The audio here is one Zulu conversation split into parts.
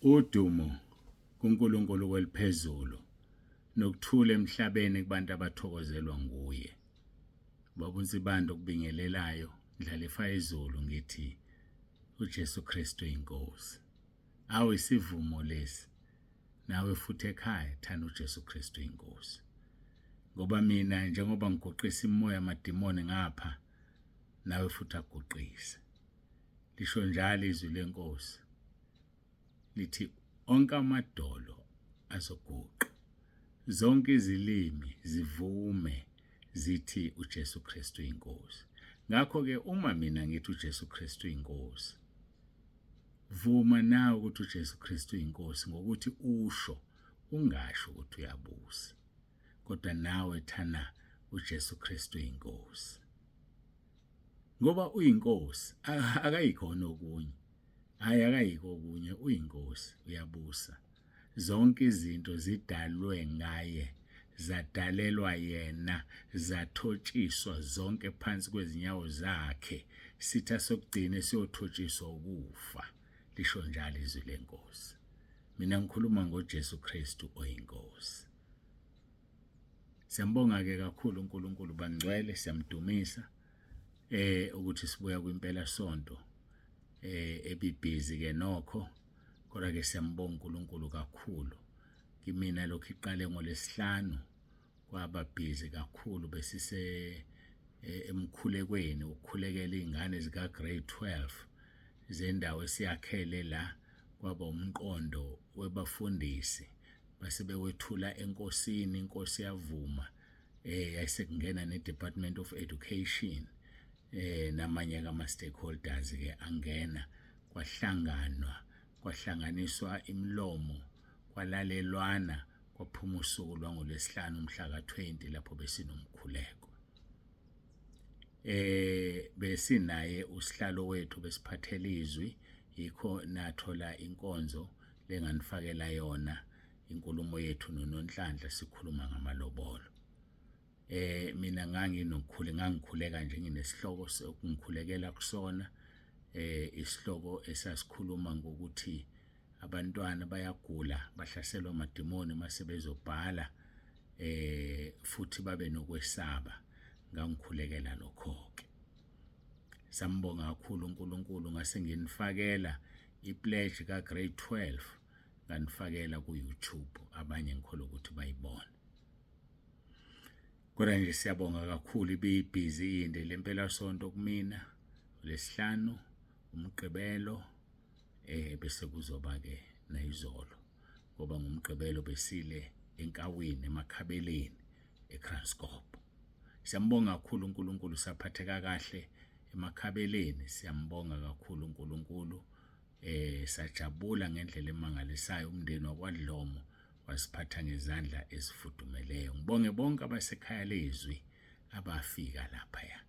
Udumo kuNkulunkulu weliphezulu nokuthula emhlabeni kubantu abathokozelwa nguye. Babunsibando kubingelelayo ndlalifa izulu ngithi uJesu Kristu inkosi. Awu isivumo lesi nawe futhi ekhaya thana uJesu Kristu inkosi. Ngoba mina njengoba ngiguqisa imoya amadimoni ngapha nawe futhi aguqise. Lisho njalo izwi lenkosi lithi onke amadolo azoguqa, zonke izilimi zivume zithi uJesu Kristu inkosi. Ngakho ke uma mina ngithi uJesu Kristu inkosi, vuma nawe ukuthi uJesu Kristu inkosi ngokuthi usho, ungasho ukuthi uyabusa, kodwa nawe thana uJesu Kristu inkosi. Ngoba uyinkosi akayikhona okunye, hayi akayikho okunye, uyinkosi, uyabusa. Zonke izinto zidalwe ngaye, zadalelwa yena, zathotshiswa zonke phansi kwezinyawo zakhe. Sitha sokugcina siyothotshiswa ukufa. Lisho njalo izwi lenkosi. Mina ngikhuluma ngoJesu Kristu oyinkosi. Siyambonga ke kakhulu uNkulunkulu bangcwele, siyamdumisa ukuthi sibuya kwimpela sonto ebibhizi ke nokho, kodwa ke siyambonga uNkulunkulu kakhulu. Kimina lokho iqale ngoLesihlanu kwaba busy kakhulu, besise emkhulekweni ukukhulekela izingane zika grade 12 zendawo esiyakhele la. Kwaba umqondo webafundisi base bewethula enkosini, inkosi yavuma yayisekungena neDepartment of Education namanye ama stakeholders ke angena, kwahlanganiswa imlomo, kwalalelwana, kwaphuma usuku lwangoLesihlanu umhla ka-20 lapho besinomkhuleko. Besinaye usihlalo wethu besiphathela izwi, yikho nathola inkonzo lenganifakela yona inkulumo yethu noNhlanhla sikhuluma ngamalobolo. Mina ngangikhuleka nje nginesihloko sokungikhulekela kusona, isihloko esasikhuluma ngokuthi abantwana bayagula, bahlaselwa amadimoni mase bezobhala futhi babe nokwesaba. Ngangikhulekela lokho ke. Sambonga kakhulu uNkulunkulu, ngase nginifakela ipledge ka grade 12, nganifakela ku YouTube, abanye ngikholwa ukuthi bayibona. Kodwa nje siyabonga kakhulu, ibibhizi inde lempela sonto kumina, uLesihlanu, uMgqibelo, bese kuzoba ke nayizolo, ngoba ngumgqibelo besile enkawini emakhabeleni eKranskop. Siyambonga kakhulu uNkulunkulu, saphatheka kahle emakhabeleni. Siyambonga kakhulu uNkulunkulu, sajabula ngendlela emangalisayo. Umndeni wakwaDlomo wasiphatha ngezandla ezifudumeleyo. Ngibonge bonke abasekhaya lezwi abafika lapha.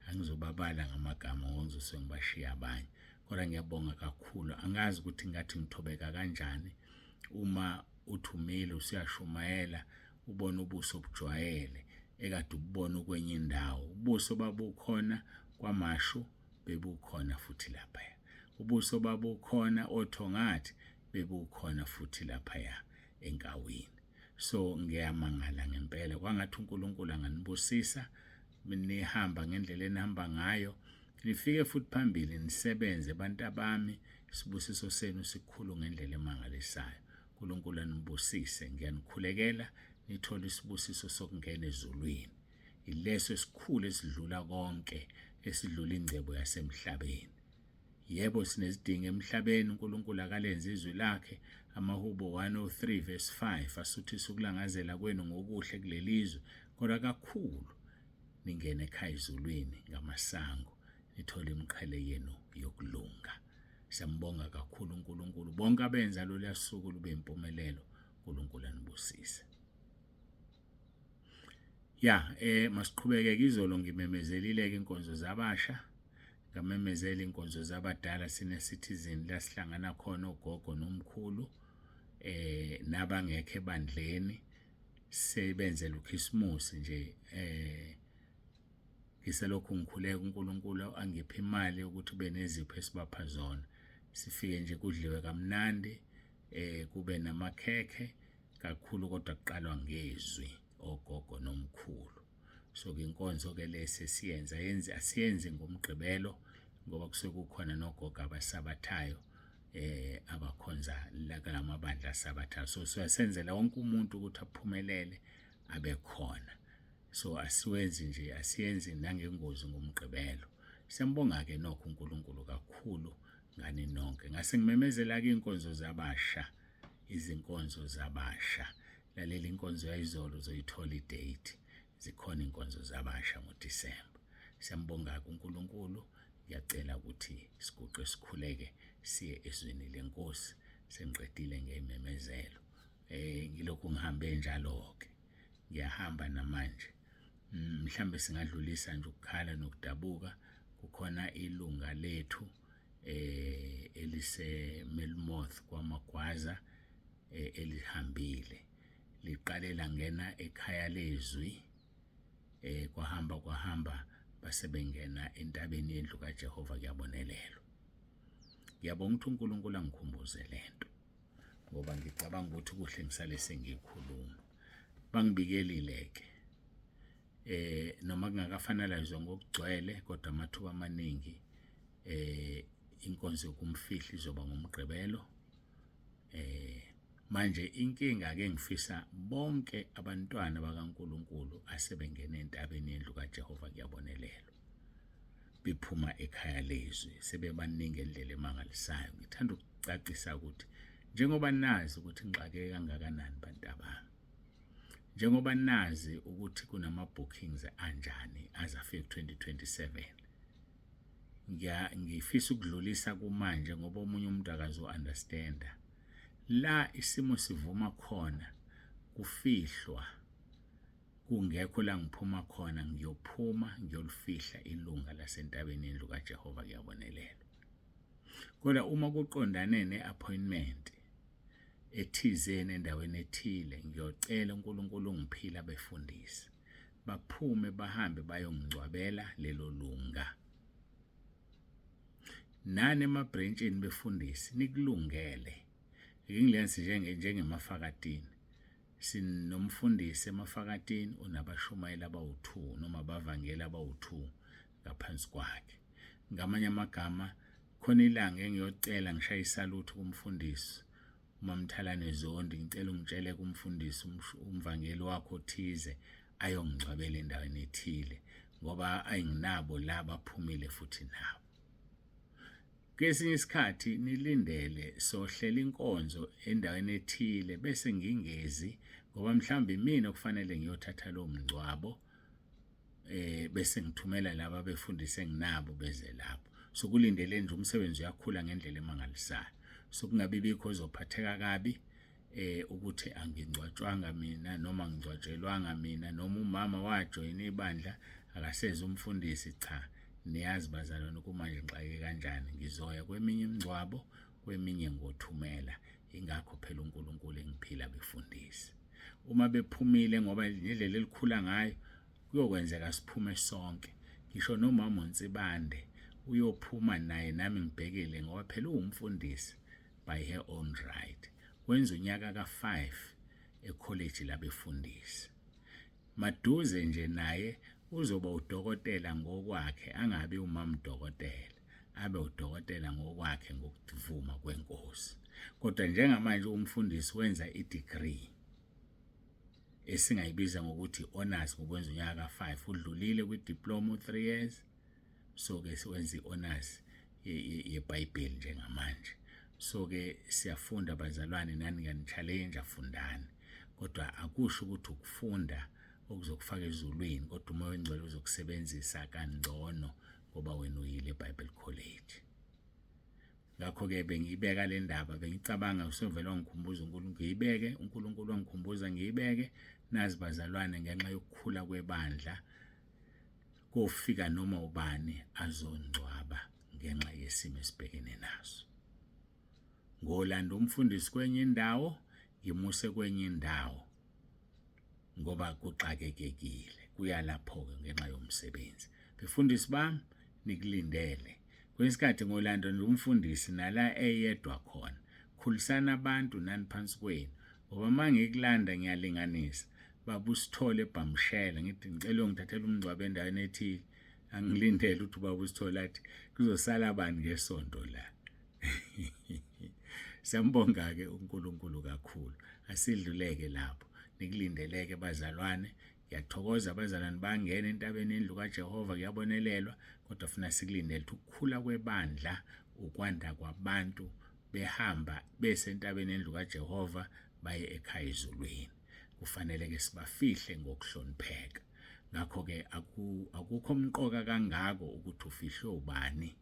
Angizobabala ngamagama ngonzo sengibashiya abanye, kodwa ngiyabonga kakhulu. Angazi ukuthi ngathi ngithobeka kanjani uma uthumile usiyashumayela ubona ubuso obujwayele ekade ububona kwenye indawo. Ubuso babukhona kwaMashu, bebukhona futhi lapha. Ubuso babukhona oThongathi, bebukhona futhi lapha enkawini. So ngiyamangala ngempela, kwangathi uNkulunkulu anganibusisa nihamba ngendlela enihamba ngayo, nifike futhi phambili nisebenze bantu bami. Isibusiso senu sikhulu ngendlela emangalisayo. uNkulunkulu anibusise. Ngiyanikhulekela nithola isibusiso sokungena ezulwini, ileso esikhulu esidlula konke, esidlula ingcebo yasemhlabeni. Yebo sinezidingo emhlabeni, uNkulunkulu akalenze izwi lakhe. Amahubo 103 verse 5 asuthisa ukulangazela kwenu ngokuhle kulelizwe, kodwa kakhulu ningene ekhaya ezulwini ngamasango, nithola imiqhele yenu yokulunga. Siyambonga kakhulu uNkulunkulu. Bonke abenza lolu suku lube impumelelo, uNkulunkulu anibusise. Masiqhubeke. Izolo ngimemezelile ke inkonzo zabasha, ngamemezela inkonzo zabadala. Sine-citizen la sihlangana khona ogogo nomkhulu nabangekho ebandleni, sebenzela uKhisimusi nje. Ngiselokhu ngikhuleka uNkulunkulu angiphe imali ukuthi benezipho esibapha zona, sifike nje kudliwe kamnandi, kube namakhekhe kakhulu kodwa kuqalwa ngezwi ogogo nomkhulu. So ke inkonzo ke lesesiyenza asiyenzi ngomgqibelo ngoba kusuke kukhona nogogo abasabathayo abakhonza lakamabandla asabathayo. So siyasenzela wonke umuntu ukuthi aphumelele abe khona. So asiyenzi nangengozi ngomgqibelo. Siyambonga ke nokho uNkulunkulu kakhulu ngani nonke. Ngase ngimemezela ke inkonzo zabasha, izinkonzo zabasha. Lalela inkonzo yayizolo uzoyithola idate. Zikhona inkonzo zabasha ngoDisemba. Siyambonga uNkulunkulu. Ngiyacela ukuthi siguqe sikhuleke siye ezweni lenkosi. Sengiqedile ngeyimemezelo. Ngilokhu ngihambe njalo ke. Ngiyahamba namanje. Mhlambe singadlulisa nje ukukhala nokudabuka. Kukhona ilunga lethu elise Melmoth kwaMagwaza elihambile. Liqale langena ekhaya lezwi kwahamba basebengena entabeni yendlu kaJehova kuyabonelelwa. Ngiyabonga ukuthi uNkulunkulu angikhumbuze lento ngoba ngicabanga ukuthi kuhle ngisale sengikhuluma. Bangibikelileke noma kungakafanelazwe ngokugcwele kodwa amathuba amaningi inkonzo yokumfihla izoba ngomgqibelo. Manje inkinga ke ngifisa bonke abantwana bakaNkulunkulu asebengena entabeni yendlu kaJehova kuyabonelelwa. Biphuma ekhaya lezwi sebebaningi endlela emangalisayo. Ngithanda ukucacisa ukuthi njengoba nazi ukuthi ngixakeke kangakanani bantabami. Njengoba nazi ukuthi kunama bookings anjani azafika 2027. Ngifisa ukudlulisa kumanje ngoba omunye umuntu akazo understanda. La isimo sivuma khona kufihlwa kungekho la ngiphuma khona ngiyophuma ngiyolifihla ilunga lasentabeni yendlu kaJehova kuyabonelelwa. Kodwa uma kuqondane neappointment ethizeni endaweni ethile ngiyocela uNkulunkulu ungiphila befundisi baphume bahambe bayongcwabela lelo lunga. Nane emabranchini befundisi nikulungele. Ngilenze njengemafakatini. Sinomfundisi emafakatini unabashumayela abawu2 noma abavangeli abawu2 ngaphansi kwakhe. Ngamanye amagama khona ilanga engiyocela ngishaya isalute kumfundisi uMamthalane Zondi ngicela ungitshele kumfundisi umvangeli wakho othize ayongcwabela endaweni ethile ngoba ayinginabo laba aphumile futhi nabo. Kwesinye isikhathi nilindele sohlela inkonzo endaweni ethile bese ngingezi ngoba mhlambe mina kufanele ngiyothatha lo mngcwabo bese ngithumela laba befundise nginabo beze lapho. So kulindele nje umsebenzi uyakhula ngendlela emangalisayo. So kungabi bikho uzophatheka kabi ukuthi angingcwatshwanga mina noma ngingcwatshelwanga mina noma umama wajoyina ibandla akaseze umfundisi cha. Niyazi bazalwane kumanje ngixake kanjani ngizoya kweminye imingcwabo kweminye ngothumela. Ingakho phela uNkulunkulu engiphila befundisi. Uma bephumile ngoba indlela elikhula ngayo kuyokwenzeka siphume sonke. Ngisho nomama uNsibande uyophuma naye nami ngibhekele ngoba phela uwumfundisi by her own right. Wenza unyaka ka5 ecollege labefundisi. Maduze nje naye uzoba udokotela ngokwakhe angabe umama dokotela abe udokotela ngokwakhe ngokuvuma kwenkosi. Kodwa njengamanje umfundisi wenza idegree esingayibiza ngokuthi honors ngokwenza unyaka ka5 udlulile kwidiploma 3 years. So ke siwenza ihonors yeBhayibheli njengamanje. So ke siyafunda bazalwane nani ngani-challenge afundani kodwa akusho ukuthi ukufunda okuzokufaka ezulwini kodwa umoya wengcwele uzokusebenzisa kangcono ngoba wena uyile eBible College. Ngakho ke bengibeka le ndaba bengicabanga usovela wangikhumbuza uNkulunkulu ngiyibeke uNkulunkulu wangikhumbuza ngiyibeke nazi bazalwane ngenxa yokukhula kwebandla kofika noma ubani azongcwaba ngenxa yesimo esibhekene naso. Ngolanda umfundisi kwenye indawo ngimuse kwenye indawo ngoba kuxakekekile kuyalapho ngenxa yomsebenzi. Befundisi bami nikulindele kwesikhathi ngolanda umfundisi nala eyedwa khona khulisana abantu nani phansi kwenu ngoba mangikulanda ngiyalinganisa baba uSithole eBhamshela ngithi ngicela ungithathele umngcwabo endaweni ethile angilindele ukuthi baba uSithole athi kuzosala abantu ngesonto la. Siyambonga ke uNkulunkulu kakhulu. Asidluleke lapho nikulindeleke bazalwane. Ngiyathokoza abazalwane bangena entabeni endlu kaJehova kuyabonelelwa kodwa funa sikulindele ukukhula kwebandla ukwanda kwabantu behamba besentabeni endlu kaJehova baye ekhaya ezulwini. Kufanele ke sibafihle ngokuhlonipheka. Ngakho ke akukho umqoka kangako ukuthi ufihlwe ubani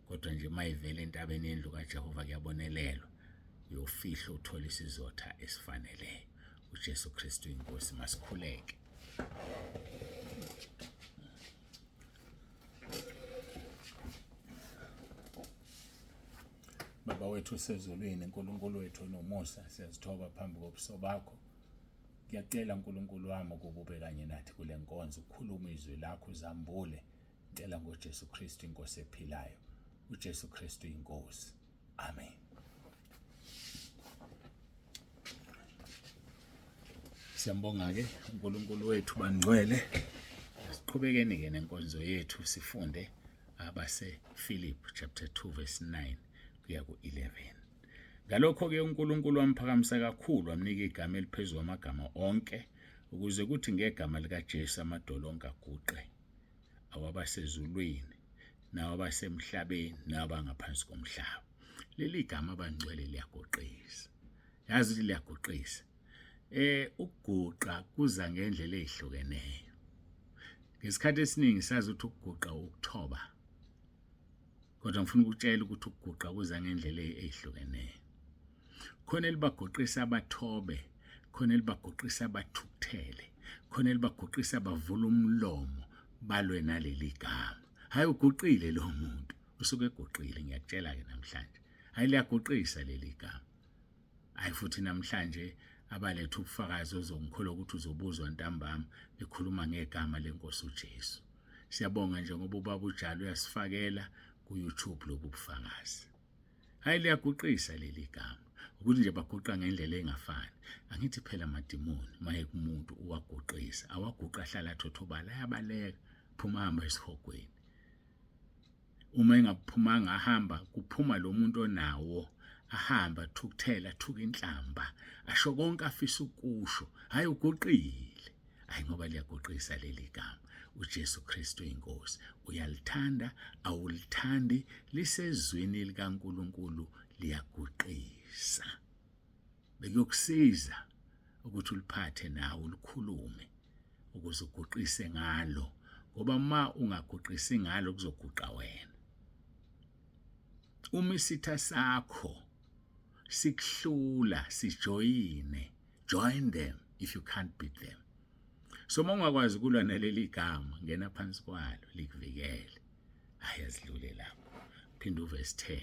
kodwa nje mayivele entabeni endlu kaJehova kuyabonelelwa uyofihla uthola isizotha esifaneleyo. uJesu Kristu inkosi masikhuleke. Baba wethu usezulwini, uNkulunkulu wethu nomusa, siyazithoba phambi kobuso bakho. Ngiyacela uNkulunkulu wami ukuba ube kanye nathi kule nkonzo, ukhuluma izwi lakho uzambule. Ngicela ngoJesu Kristu inkosi ephilayo. uJesu Kristu inkosi. Amen. Siyambonga ke uNkulunkulu wethu bangcwele. Siqhubekeni ke nenkonzo yethu sifunde abase Philippians chapter 2 verse 9 kuya ku11. Ngalokho ke uNkulunkulu wamphakamisa kakhulu wamnika igama eliphezulu amagama onke ukuze kuthi ngegama lika Jesu amadolo onke aguqe, awabasezulwini nawabasemhlabeni nabangaphansi komhlaba. Leli gama abangcwele liyagoqisa. Yazi ukuthi liyagoqisa. Ukuguqa kuza ngendlela ezihlukeneyo. Ngesikhathi esiningi sazi ukuthi ukuguqa ukuthoba. Kodwa ngifuna ukutshela ukuthi ukuguqa kuza ngendlela ezihlukeneyo. Khona elibagoqisa abathobe, khona elibagoqisa abathukuthele, khona elibagoqisa bavula umlomo balwe naleli gama. Hayi uguqile lo muntu, usuke eguqile ngiyakutshela ke namhlanje. Hayi liyagoqisa leli gama. Hayi futhi namhlanje abaletha ubufakazi ozongikholwa ukuthi uzobuzwa ntambama bekhuluma ngegama lenkosi uJesu. Siyabonga nje ngoba ubaba uJalo uyasifakela ku YouTube lobu bufakazi. Hayi liyaguqisa leli gama ukuthi nje baguqa ngendlela engafani. Angithi phela amadimoni maye kumuntu uwaguqisa, awaguqa ahlala athothobala ayabaleka phuma hamba esihogweni. Uma engaphumanga ahamba kuphuma lo muntu onawo ahamba thukuthela thuka inhlamba asho konke afisa ukusho. Hayi uguqile. Hayi ngoba liyaguqisa leli gama. uJesu Kristu inkosi. Uyalithanda awulithandi lisezwini likaNkulunkulu liyaguqisa. Bekuyokusiza ukuthi uliphathe nawe ulikhulume ukuze uguqise ngalo ngoba ma ungaguqisi ngalo kuzoguqa wena. Uma isitha sakho sikuhlula sijoyine, join them if you can't beat them. So mongakwazi kulwa naleli gama ngena phansi kwalo likuvikele. Ayazidlule lapho. Phinda uverse 10.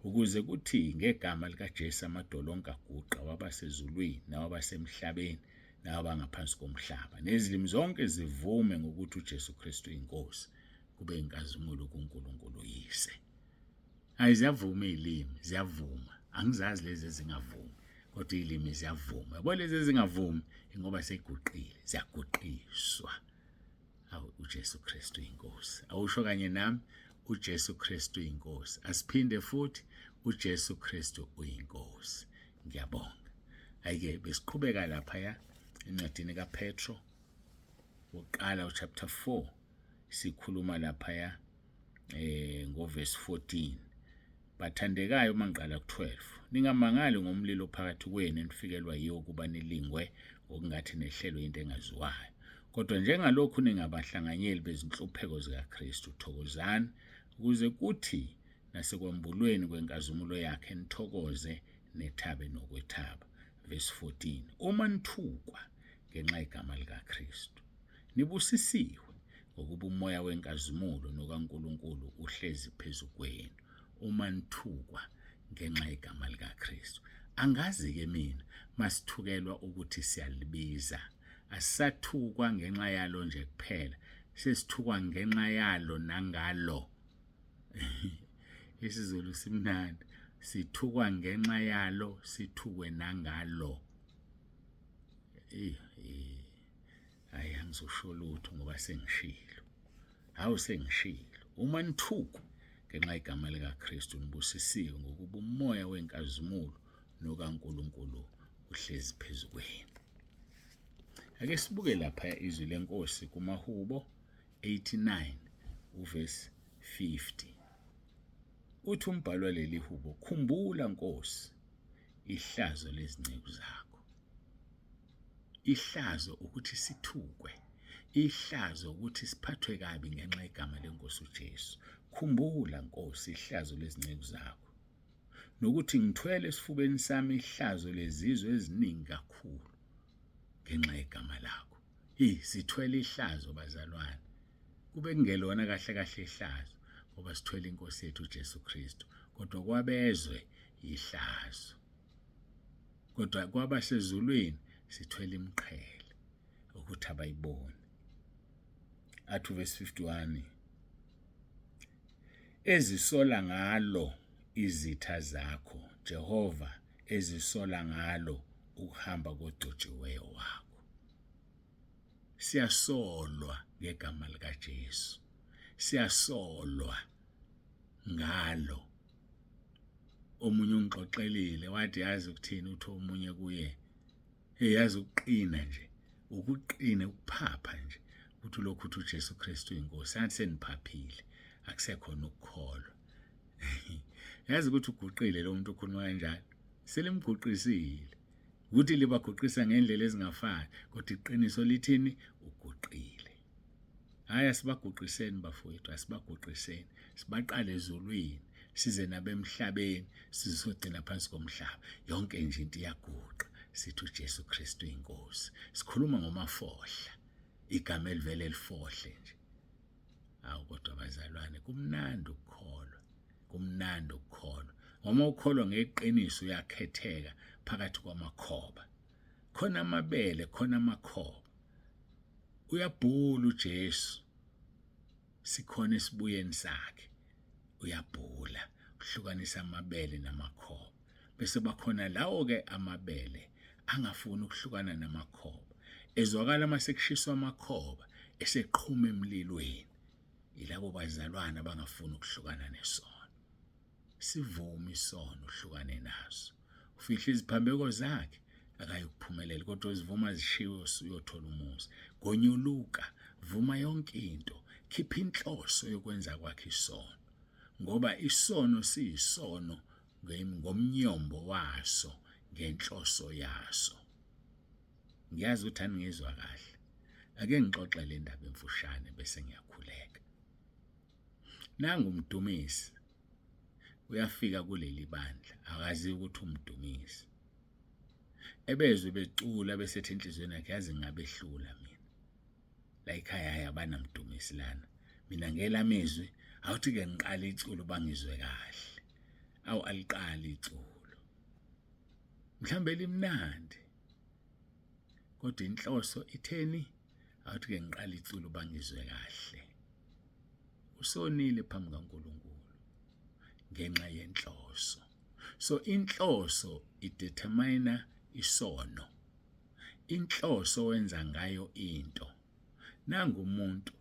Ukuze kuthi ngegama lika Jesu amadolo onke aguqa wabasezulwini nawabasemhlabeni nabangaphansi komhlaba nezilimi zonke zivume ngokuthi uJesu Kristu inkosi kube inkazimulo kuNkulunkulu yise. Ayizavuma izilimi ziyavuma. Angizazi lezi ezingavumi kodwa izilimi ziyavuma. Yabo lezi ezingavumi ngoba seyiguqile ziyaguqiswa. Awu uJesu Kristu inkosi. Awusho kanye nami uJesu Kristu inkosi. Asiphinde futhi uJesu Kristu uyinkosi. Ngiyabonga. Ayike besiqhubeka lapha ya encwadini kaPetro uqala uchapter 4 sikhuluma lapha ya ngoverse 14. Bathandekayo mangiqala ku12. Ningamangali ngomlilo phakathi kwenu enifikelwa yiwo kuba nilingwe okungathi nehlelo into engaziwayo. Kodwa njengalokhu ningabahlanganyeli bezinhlupheko zikaKristu thokozani ukuze kuthi nasekwambulweni kwenkazumulo yakhe nithokoze nethabe nokwethaba. Verse 14. Uma nithukwa ngenxa yegama likaKristu nibusisiwe ngokuba umoya wenkazumulo nokaNkulunkulu uhlezi phezu kwenu. Uma nithukwa ngenxa yegama likaKristu. Angazi ke mina masithukelwa ukuthi siyalibiza. Asisathukwa ngenxa yalo nje kuphela. Sesithukwa ngenxa yalo nangalo. Isizulu simnandi. sithukwa ngenxa yalo, sithukwe nangalo. Hayi angizosho lutho ngoba sengishilo. Hawu sengishilo. Uma nithukwa ngenxa igama likaKristu nibusisiwe ngokuba umoya wenkazimulo nokaNkulunkulu uhlezi phezu kwenu. Ake sibuke lapha izwi lenkosi kumaHubo 89 uverse 50. Uthi umbhalo waleli hubo, khumbula Nkosi ihlazo lezinceku zakho. Ihlazo ukuthi sithukwe, ihlazo ukuthi siphathwe kabi ngenxa igama lenkosi uJesu. Khumbula Nkosi ihlazo lezinceku zakho, nokuthi ngithwele esifubeni sami ihlazo lezizwe eziningi kakhulu ngenxa igama lakho. Sithwele ihlazo bazalwane. Kube kungelona kahle kahle ihlazo ngoba sithwele inkosi yethu uJesu Kristu, kodwa kwabezwe ihlazo. Kodwa kwabasezulwini sithwele imqhele ukuthi abayiboni. Athi verse 51, ezisola ngalo izitha zakho Jehova, ezisola ngalo ukuhamba kodotshweyo wakho. Siyasolwa ngegama likaJesu, siyasolwa ngalo. Omunye ungixoxelile wathi yazi ukuthini, uthi omunye kuye, yazi ukuqina nje, ukuqina ukuphapha nje ukuthi lokhu uthi uJesu Kristu inkosi. Athi seniphaphile, akusekhona ukukholwa. Yazi ukuthi uguqile lo muntu ukhuluma kanjalo, selimguqisile. Ukuthi libaguqisa ngendlela ezingafani, kodwa iqiniso lithini? Uguqile. Hayi asibaguqiseni bafowethu, asibaguqiseni. Sibaqale ezulwini, size nabemhlabeni, sizogcina phansi komhlaba. Yonke nje into iyaguqa. Sithi uJesu Kristu inkosi. Sikhuluma ngomafohla, igama elivele lifohle nje. Hawu kodwa bazalwane, kumnandi ukukholwa, kumnandi ukukholwa. Uma ukholwa ngeqiniso uyakhetheka phakathi kwamakhoba. Khona amabele, khona amakhoba. Uyabhula uJesu, sikhona esibuyeni sakhe. Uyabhula, uhlukanisa amabele namakhoba. Bese bakhona lawo-ke amabele angafuni ukuhlukana namakhoba. Ezwakala mase kushiswa amakhoba, eseqhuma emlilweni. Yilabo bazalwane abangafuni ukuhlukana nesono. Sivume isono uhlukane naso. Ufihla iziphambeko zakhe akayikuphumelela, kodwa uzivuma zishiwe uyothola umusa. Gonyuluka, vuma yonke into, khipha inhloso yokwenza kwakhe isono, ngoba isono siyisono ngomnyombo waso, ngenhloso yaso. Ngiyazi ukuthi aningizwa kahle. Ake ngixoxe le ndaba emfushane bese ngiyakhuleka. Nangu umdumisi uyafika kuleli bandla, akazi ukuthi umdumisi. Ebezwe becula besethi enhlizweni yakhe, yazi ngabehlula mina. La ekhaya yabanamdumisi lana. Mina ngela mezwi awuthi ke ngiqala iculo bangizwe kahle. Awu aliqala iculo. Mhlambe limnandi. Kodwa inhloso itheni? Awuthi ke ngiqala iculo bangizwe kahle. Usonile phambi kaNkulunkulu ngenxa yenhloso. So inhloso idetermine isono. Inhloso wenza ngayo into. Nangu umuntu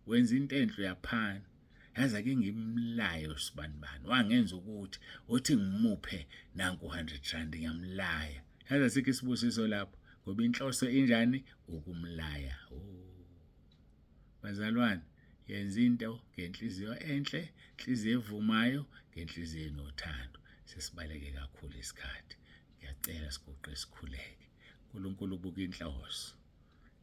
wenza into enhle yaphana. Yazi ake ngimlayo sibanibani. Wangenza ukuthi uthi ngimuphe nanku 100 rand ngiyamlaya. Yazi asikho isibusiso lapho ngoba inhloso injani? Ukumlaya. Bazalwane, yenza into ngenhliziyo enhle, inhliziyo evumayo, ngenhliziyo enothando. Sesibaleke kakhulu isikhathi. Ngiyacela siguqe sikhuleke. uNkulunkulu ubuka inhloso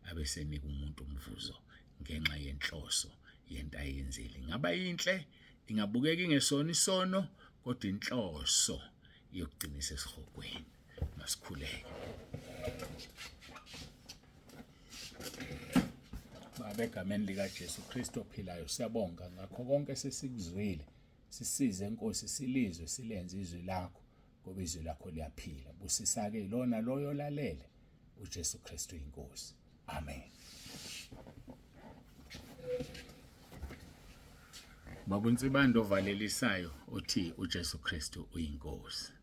abesenika umuntu umvuzo ngenxa yenhloso yento ayenzile. Ingaba yinhle, ingabukeki ngesona isono, kodwa inhloso yokugcinisa esihogweni. Masikhuleke. Baba, egameni likaJesu Kristu ophilayo, siyabonga ngakho konke sesikuzwile. Sisize Nkosi, silizwe, silenze izwi lakho ngoba izwi lakho liyaphila. Busisa-ke lona loyo lalele uJesu Kristu inkosi. Amen. Baba uNsibando ovalelisayo uthi uJesu Kristu uyinkosi.